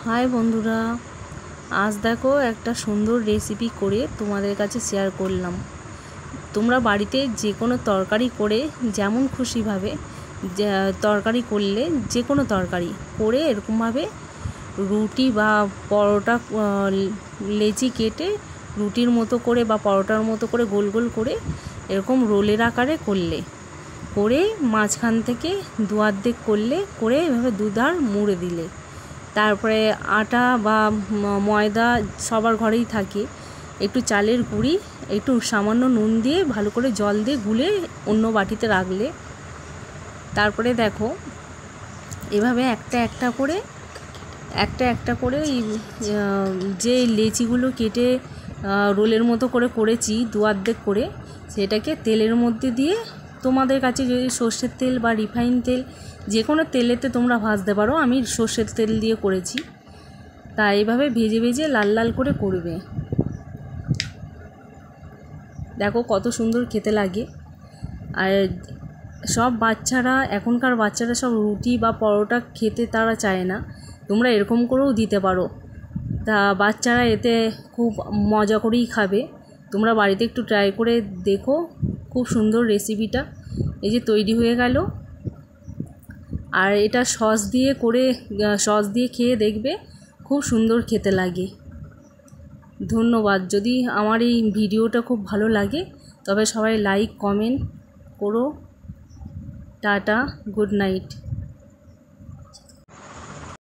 High বন্ধুরা, আজ দেখো একটা সুন্দর রেসিপি করে তোমাদের কাছে শেয়ার করলাম। তোমরা বাড়িতে যে কোনো তরকারি করে যেমন খুশিভাবে তরকারি করলে, যে কোনো তরকারি করে এরকমভাবে রুটি বা পরোটা লেচি কেটে রুটির মতো করে বা পরোটার মতো করে গোল গোল করে এরকম রোলের আকারে করে মাঝখান থেকে দু অর্ধেক করে এভাবে দুধার মুড়ে দিলে, তারপরে আটা বা ময়দা সবার ঘরেই থাকে, একটু চালের গুঁড়ি, একটু সামান্য নুন দিয়ে ভালো করে জল দিয়ে গুলে অন্য বাটিতে রাখলে, তারপরে দেখো এভাবে একটা একটা করে যে লেচিগুলো কেটে রোলের মতো করেছি দু অর্ধেক করে, সেটাকে তেলের মধ্যে দিয়ে, তোমাদের কাছে যদি সর্ষের তেল বা রিফাইন তেল যে কোনো তেলেতে তোমরা ভাজতে পারো, আমি সর্ষের তেল দিয়ে করেছি। তা এইভাবে ভেজে ভেজে লাল লাল করে করবে। দেখো কত সুন্দর খেতে লাগে। আর সব বাচ্চারা, এখনকার বাচ্চারা সব রুটি বা পরোটা খেতে তারা চায় না, তোমরা এরকম করেও দিতে পারো। তা বাচ্চারা এতে খুব মজা করেই খাবে। তোমরা বাড়িতে একটু ট্রাই করে দেখো, খুব সুন্দর রেসিপিটা এই যে তৈরি হয়ে গেল। আর এটা সস দিয়ে খেয়ে দেখবে, খুব সুন্দর খেতে লাগে। ধন্যবাদ। যদি আমার এই ভিডিওটা খুব ভালো লাগে তবে সবাই লাইক কমেন্ট করো। Tata, good night.